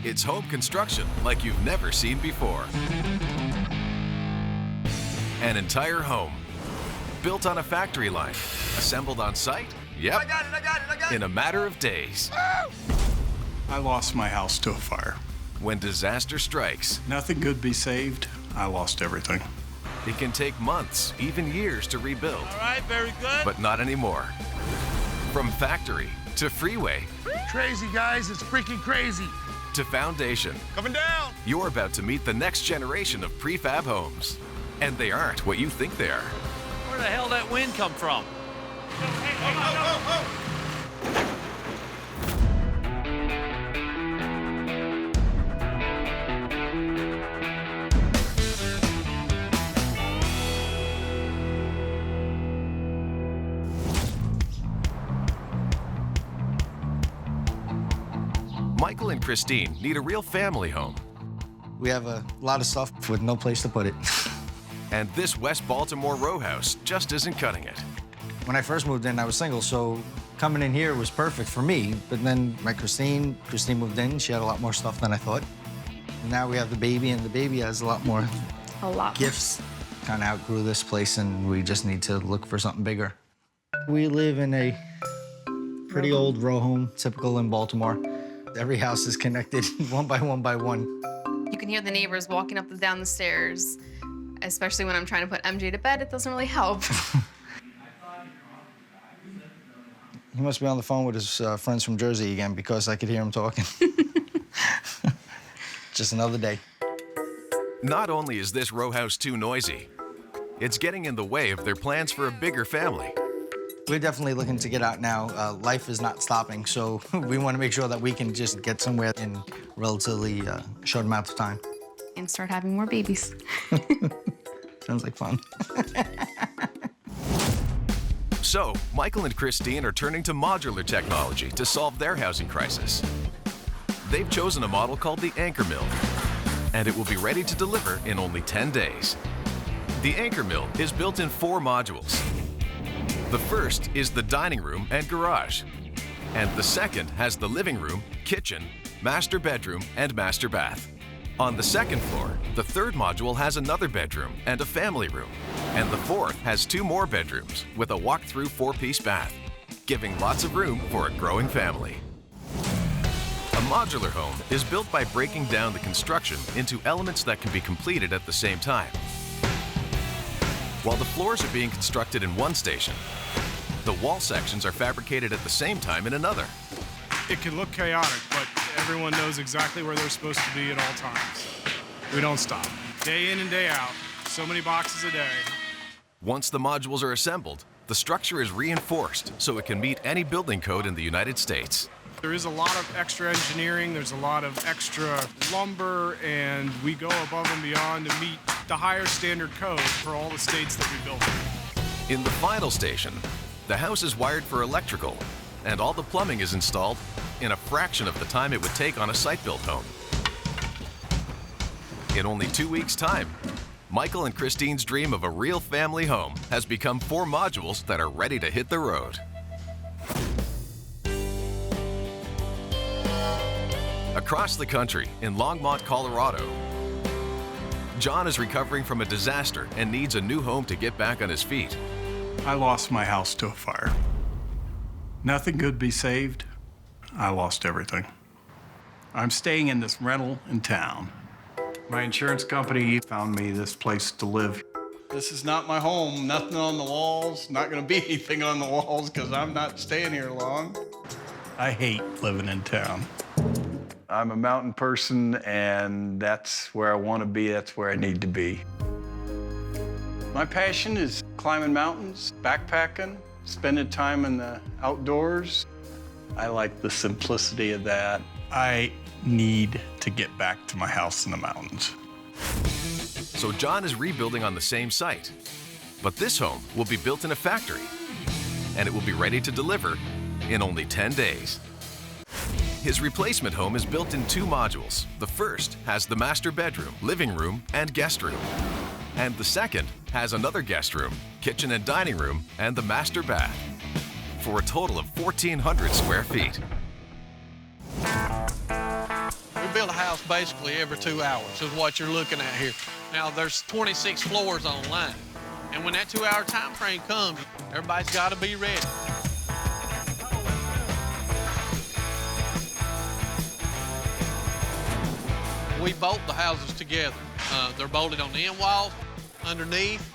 It's home construction like you've never seen before. An entire home, built on a factory line, assembled on site, yep, I got it. in a matter of days. I lost my house to a fire. When disaster strikes, Nothing could be saved. I lost everything. it can take months, even years to rebuild. All right, very good. But not anymore. From factory to freeway Crazy, guys. It's freaking crazy. to foundation, Coming down. you're about to meet the next generation of prefab homes. And they aren't what you think they are. Where the hell that wind come from? Michael and Christine need a real family home. We have a lot of stuff with no place to put it. And this West Baltimore row house just isn't cutting it. When I first moved in, I was single, so coming in here was perfect for me. But then Christine moved in. She had a lot more stuff than I thought. And now we have the baby, and the baby has a lot more gifts. Kind of outgrew this place, and we just need to look for something bigger. We live in a pretty old row home, typical in Baltimore. Every house is connected one by one by one. You can hear the neighbors walking up and down the stairs, especially when I'm trying to put MJ to bed. It doesn't really help. He must be on the phone with his friends from Jersey again because I could hear him talking. Just another day. Not only is this row house too noisy, it's getting in the way of their plans for a bigger family. We're definitely looking to get out now. Life is not stopping, so we want to make sure that we can just get somewhere in relatively short amount of time. And start having more babies. Sounds like fun. So, Michael and Christine are turning to modular technology to solve their housing crisis. They've chosen a model called the Anchor Mill, and it will be ready to deliver in only 10 days. The Anchor Mill is built in 4 modules. The first is the dining room and garage, and the second has the living room, kitchen, master bedroom, and master bath. On the second floor, the third module has another bedroom and a family room, and the fourth has 2 more bedrooms with a walk-through 4-piece bath, giving lots of room for a growing family. A modular home is built by breaking down the construction into elements that can be completed at the same time. While the floors are being constructed in one station, the wall sections are fabricated at the same time in another. It can look chaotic, but everyone knows exactly where they're supposed to be at all times. We don't stop. Day in and day out, so many boxes a day. Once the modules are assembled, the structure is reinforced so it can meet any building code in the United States. There is a lot of extra engineering, there's a lot of extra lumber, and we go above and beyond to meet the higher standard code for all the states that we built in. In the final station, the house is wired for electrical, and all the plumbing is installed in a fraction of the time it would take on a site-built home. In only 2 weeks' time, Michael and Christine's dream of a real family home has become 4 modules that are ready to hit the road. Across the country, in Longmont, Colorado, John is recovering from a disaster and needs a new home to get back on his feet. I lost my house to a fire. Nothing could be saved. I lost everything. I'm staying in this rental in town. My insurance company found me this place to live. This is not my home. Nothing on the walls. Not gonna be anything on the walls because I'm not staying here long. I hate living in town. I'm a mountain person, and that's where I want to be. That's where I need to be. My passion is climbing mountains, backpacking, spending time in the outdoors. I like the simplicity of that. I need to get back to my house in the mountains. So John is rebuilding on the same site. But this home will be built in a factory, and it will be ready to deliver in only 10 days. His replacement home is built in 2 modules. The first has the master bedroom, living room, and guest room. And the second has another guest room, kitchen and dining room, and the master bath, for a total of 1,400 square feet. We've build a house basically every 2 hours is what you're looking at here. Now, there's 26 floors online. And when that 2-hour time frame comes, everybody's got to be ready. We bolt the houses together. They're bolted on the end walls, underneath,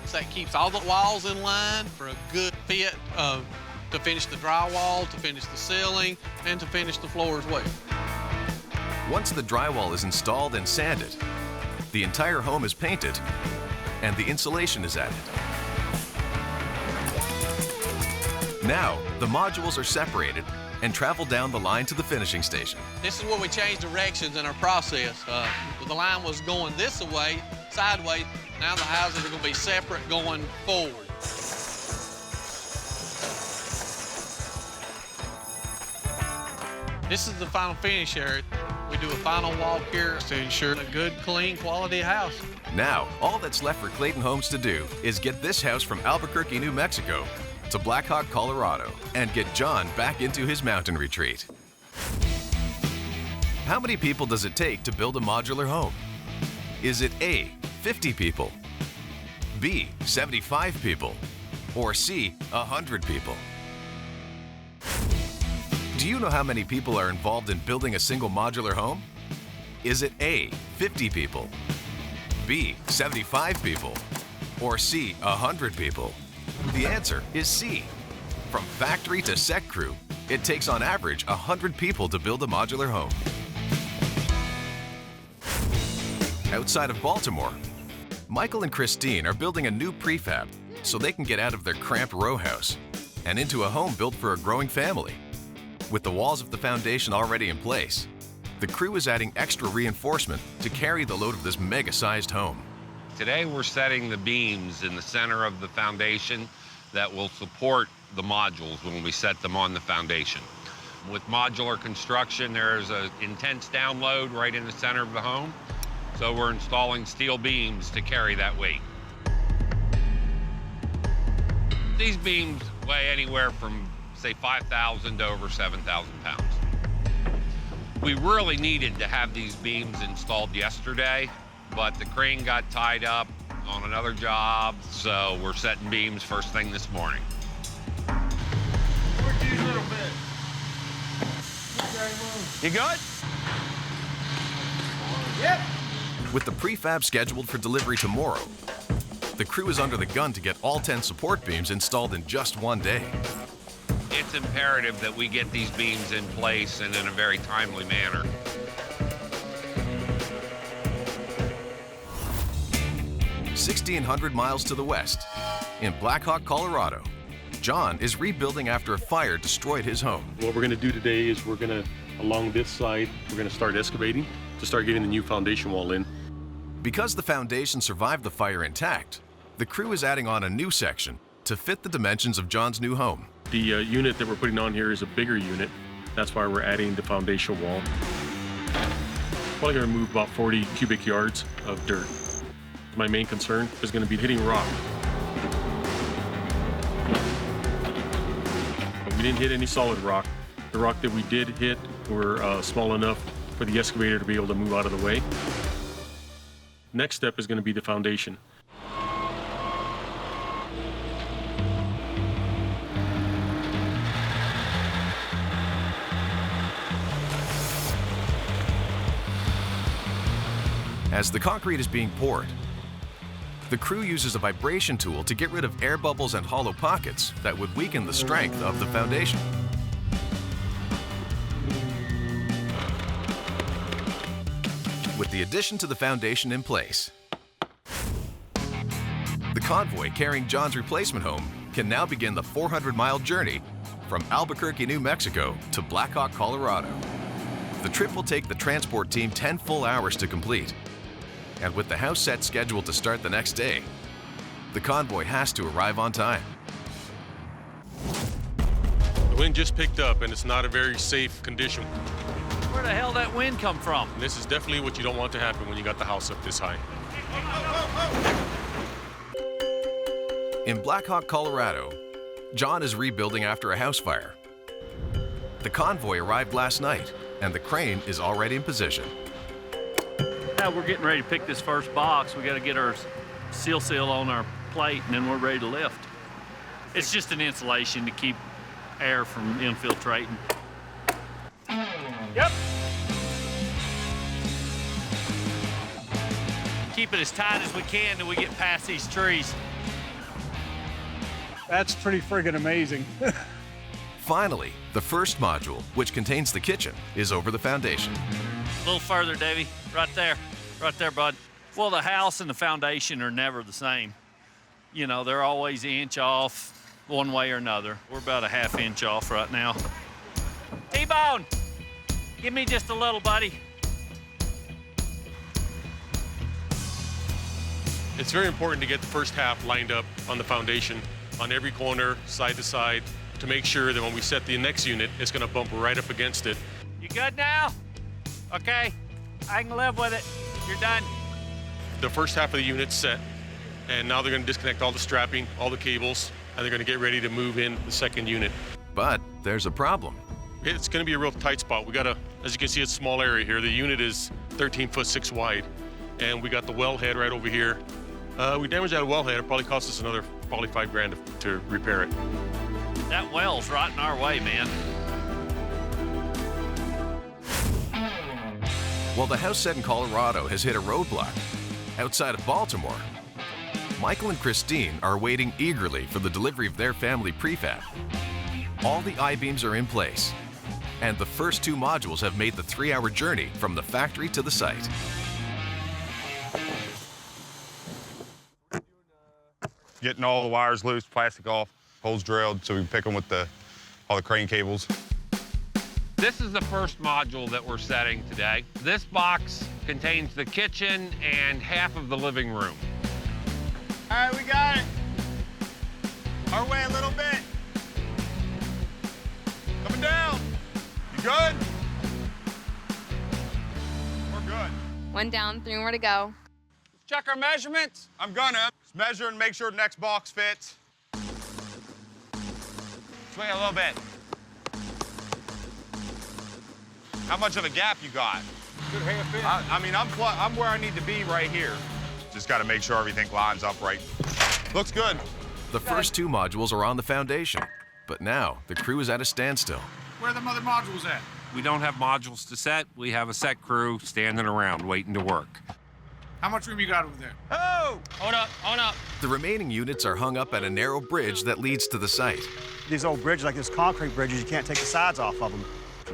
so that keeps all the walls in line for a good fit to finish the drywall, to finish the ceiling, and to finish the floor as well. Once the drywall is installed and sanded, the entire home is painted and the insulation is added. Now, the modules are separated and travel down the line to the finishing station. This is where we change directions in our process. The line was going this way, sideways. Now the houses are going to be separate going forward. This is the final finish area. We do a final walk here to ensure a good, clean, quality house. Now, all that's left for Clayton Homes to do is get this house from Albuquerque, New Mexico to Blackhawk, Colorado, and get John back into his mountain retreat. How many people does it take to build a modular home? Is it A, 50 people, B, 75 people, or C, 100 people? Do you know how many people are involved in building a single modular home? Is it A, 50 people, B, 75 people, or C, 100 people? The answer is C. From factory to set crew, it takes on average 100 people to build a modular home. Outside of Baltimore, Michael and Christine are building a new prefab so they can get out of their cramped row house and into a home built for a growing family. With the walls of the foundation already in place, the crew is adding extra reinforcement to carry the load of this mega-sized home. Today we're setting the beams in the center of the foundation that will support the modules when we set them on the foundation. With modular construction, there's an intense download right in the center of the home, so we're installing steel beams to carry that weight. These beams weigh anywhere from, say, 5,000 to over 7,000 pounds. We really needed to have these beams installed yesterday, but the crane got tied up on another job, so we're setting beams first thing this morning. You good? Yep. With the prefab scheduled for delivery tomorrow, the crew is under the gun to get all 10 support beams installed in just one day. It's imperative that we get these beams in place and in a very timely manner. "1,600 miles to the west, in Blackhawk, Colorado, John is rebuilding after a fire destroyed his home. What we're going to do today is we're going to, along this side, we're going to start excavating to start getting the new foundation wall in. Because the foundation survived the fire intact, the crew is adding on a new section to fit the dimensions of John's new home. The unit that we're putting on here is a bigger unit. That's why we're adding the foundation wall. Probably going to move about 40 cubic yards of dirt. My main concern is going to be hitting rock. But we didn't hit any solid rock. The rock that we did hit were small enough for the excavator to be able to move out of the way. Next step is going to be the foundation. As the concrete is being poured, the crew uses a vibration tool to get rid of air bubbles and hollow pockets that would weaken the strength of the foundation. With the addition to the foundation in place, the convoy carrying John's replacement home can now begin the 400-mile journey from Albuquerque, New Mexico to Blackhawk, Colorado. The trip will take the transport team 10 full hours to complete. And with the house set scheduled to start the next day, the convoy has to arrive on time. The wind just picked up and it's not a very safe condition. Where the hell that wind come from? And this is definitely what you don't want to happen when you got the house up this high. In Blackhawk, Colorado, John is rebuilding after a house fire. The convoy arrived last night and the crane is already in position. Now we're getting ready to pick this first box. We got to get our seal on our plate, and then we're ready to lift. It's just an insulation to keep air from infiltrating. Yep. Keep it as tight as we can till we get past these trees. That's pretty friggin' amazing. Finally, the first module, which contains the kitchen, is over the foundation. A little further, Davey. Right there, bud. Well, the house and the foundation are never the same. You know, they're always an inch off one way or another. We're about a ½ inch off right now. T-Bone, give me just a little, buddy. It's very important to get the first half lined up on the foundation, on every corner, side to side, to make sure that when we set the next unit, it's gonna bump right up against it. You good now? Okay, I can live with it. You're done. The first half of the unit's set, and now they're gonna disconnect all the strapping, all the cables, and they're gonna get ready to move in the second unit. But there's a problem. It's gonna be a real tight spot. We got as you can see, it's a small area here. The unit is 13'6" wide, and we got the well head right over here. We damaged that well head. It probably cost us another probably $5 grand to repair it. That well's right in our way, man. While the house set in Colorado has hit a roadblock, outside of Baltimore, Michael and Christine are waiting eagerly for the delivery of their family prefab. All the I-beams are in place, and the first 2 modules have made the 3-hour journey from the factory to the site. Getting all the wires loose, plastic off, holes drilled so we can pick them with all the crane cables. This is the first module that we're setting today. This box contains the kitchen and half of the living room. All right, we got it. Our way a little bit. Coming down. You good? We're good. 1 down, 3 more to go. Check our measurements. I'm gonna. Just measure and make sure the next box fits. Swing a little bit. How much of a gap you got? Good half inch. I mean, I'm where I need to be right here. Just got to make sure everything lines up right. Looks good. The first 2 modules are on the foundation, but now the crew is at a standstill. Where are the other modules at? We don't have modules to set. We have a set crew standing around waiting to work. How much room you got over there? Oh! Hold up. The remaining units are hung up at a narrow bridge that leads to the site. These old bridges, like these concrete bridges, you can't take the sides off of them.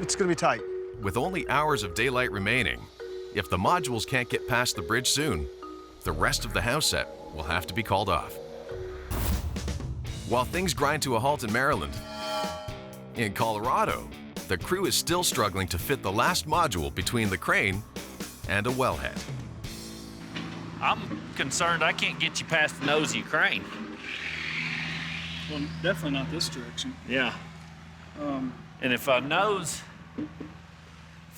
It's gonna be tight. With only hours of daylight remaining, if the modules can't get past the bridge soon, the rest of the house set will have to be called off. While things grind to a halt in Maryland, in Colorado, the crew is still struggling to fit the last module between the crane and a wellhead. I'm concerned I can't get you past the nose of your crane. Well, definitely not this direction. Yeah. And if I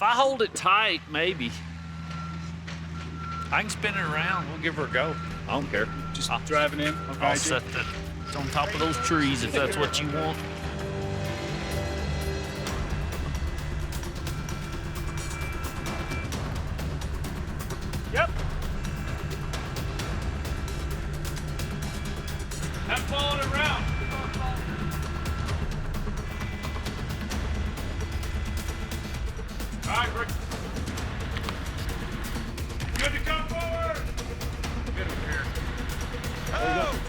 hold it tight, maybe. I can spin it around. We'll give her a go. I don't care. Just driving in. I'll set it on top of those trees if that's what you want. Yep. I'm following it around. All right, Rick. Good to come forward. Get over here. Oh!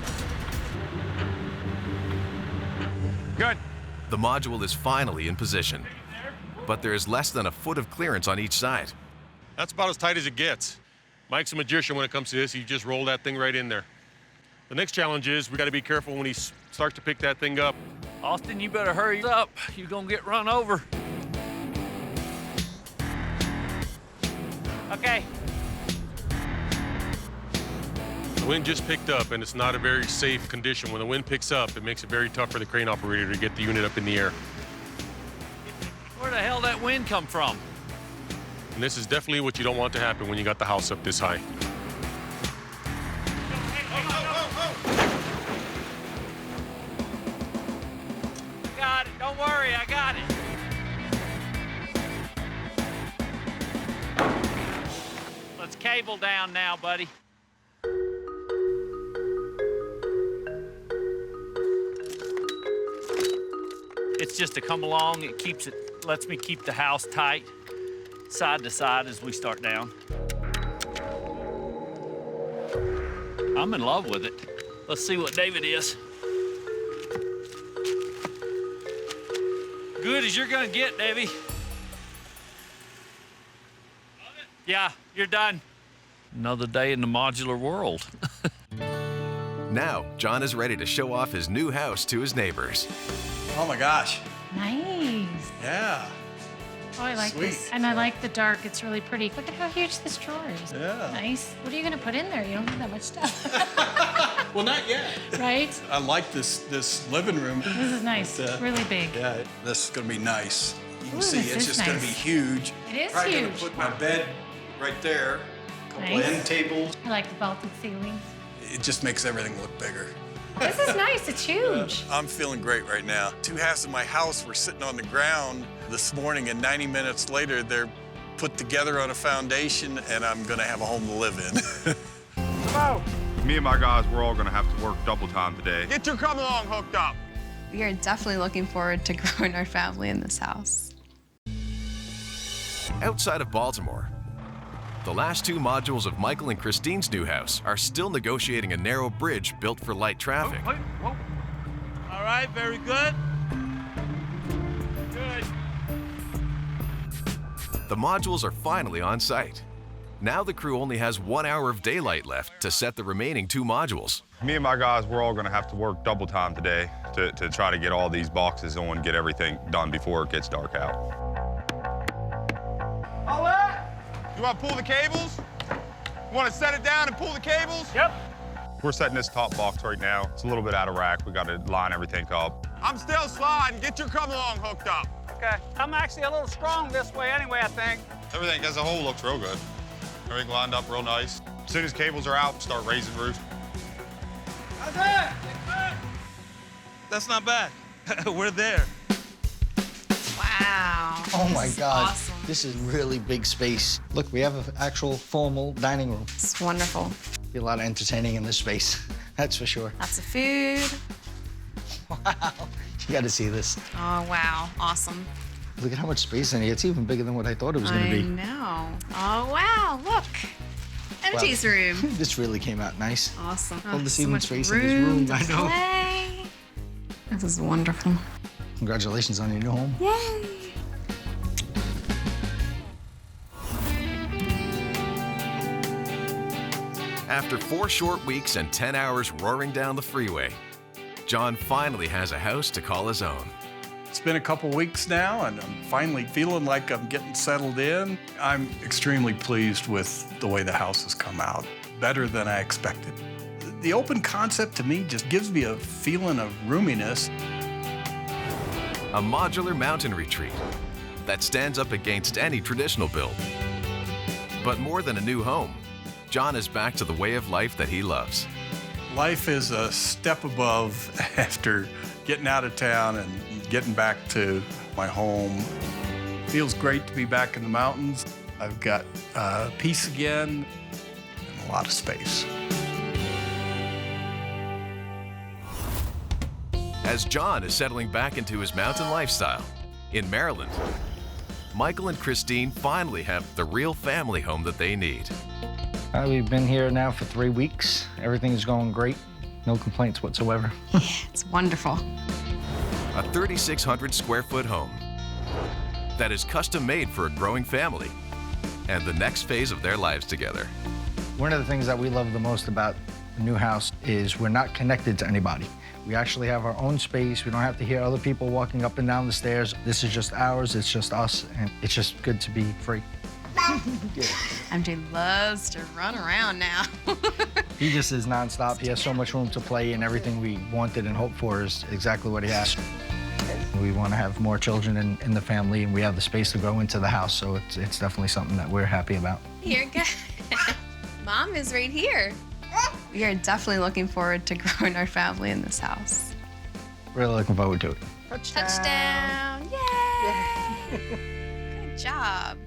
Good. The module is finally in position, but there is less than a foot of clearance on each side. That's about as tight as it gets. Mike's a magician when it comes to this. He just rolled that thing right in there. The next challenge is we got to be careful when he starts to pick that thing up. Austin, you better hurry up. You're gonna get run over. Okay. The wind just picked up, and it's not a very safe condition. When the wind picks up, it makes it very tough for the crane operator to get the unit up in the air. Where the hell that wind come from? And this is definitely what you don't want to happen when you got the house up this high. Got it. Don't worry, I got it. cable down now, buddy. It's just to come along. Lets me keep the house tight, side to side as we start down. I'm in love with it. Let's see what David is. Good as you're gonna get, Davey. Yeah, you're done. Another day in the modular world. Now, John is ready to show off his new house to his neighbors. Oh my gosh. Nice. Yeah. Oh, I like Sweet. this. And I like the dark. It's really pretty. Look at how huge this drawer is. Yeah. Nice. What are you going to put in there? You don't have that much stuff. Well, not yet. Right? I like this living room. This is nice. But, really big. Yeah, this is gonna be nice. You can Ooh, see this it's is just gonna nice. be huge. It is Probably huge. gonna put my bed right there, a couple Nice. end tables. I like the vaulted ceilings. It just makes everything look bigger. This is nice. It's huge. I'm feeling great right now. 2 halves of my house were sitting on the ground this morning, and 90 minutes later, they're put together on a foundation, and I'm gonna have a home to live in. Come on. Me and my guys, we're all gonna have to work double time today. Get your come along hooked up. We are definitely looking forward to growing our family in this house. Outside of Baltimore, the last 2 modules of Michael and Christine's new house are still negotiating a narrow bridge built for light traffic. All right, very good. Good. The modules are finally on site. Now the crew only has 1 hour of daylight left to set the remaining 2 modules. Me and my guys, we're all gonna have to work double time today to try to get all these boxes on, get everything done before it gets dark out. You wanna pull the cables? You wanna set it down and pull the cables? Yep. We're setting this top box right now. It's a little bit out of rack. We gotta line everything up. I'm still sliding. Get your come along hooked up. Okay. I'm actually a little strong this way anyway, I think. Everything as a whole looks real good. Everything lined up real nice. As soon as cables are out, start raising roofs. How's that? That's not bad. We're there. Wow. Oh my This is God. Awesome. This is really big space. Look, we have an actual formal dining room. It's wonderful. Be a lot of entertaining in this space, that's for sure. Lots of food. Wow. You got to see this. Oh, wow. Awesome. Look at how much space in here. It's even bigger than what I thought it was going to I be. know. Oh, wow. Look. Empty's room. This really came out nice. Awesome. All the so even much space in this room. to I know. play. This is wonderful. Congratulations on your new home. Yay. After 4 short weeks and 10 hours roaring down the freeway, John finally has a house to call his own. It's been a couple weeks now, and I'm finally feeling like I'm getting settled in. I'm extremely pleased with the way the house has come out, better than I expected. The open concept to me just gives me a feeling of roominess. A modular mountain retreat that stands up against any traditional build. But more than a new home, John is back to the way of life that he loves. Life is a step above after getting out of town and getting back to my home. Feels great to be back in the mountains. I've got peace again and a lot of space. As John is settling back into his mountain lifestyle in Maryland, Michael and Christine finally have the real family home that they need. We've been here now for 3 weeks. Everything is going great. No complaints whatsoever. It's wonderful. A 3,600 square foot home that is custom made for a growing family and the next phase of their lives together. One of the things that we love the most about the new house is we're not connected to anybody. We actually have our own space. We don't have to hear other people walking up and down the stairs. This is just ours, it's just us, and it's just good to be free. MJ loves to run around now. He just is nonstop. He has so much room to play, and everything we wanted and hoped for is exactly what he has. We want to have more children in the family, and we have the space to grow into the house, so it's definitely something that we're happy about. You're good. Mom is right here. We are definitely looking forward to growing our family in this house. Really looking forward to it. Touchdown. Yay! Good job.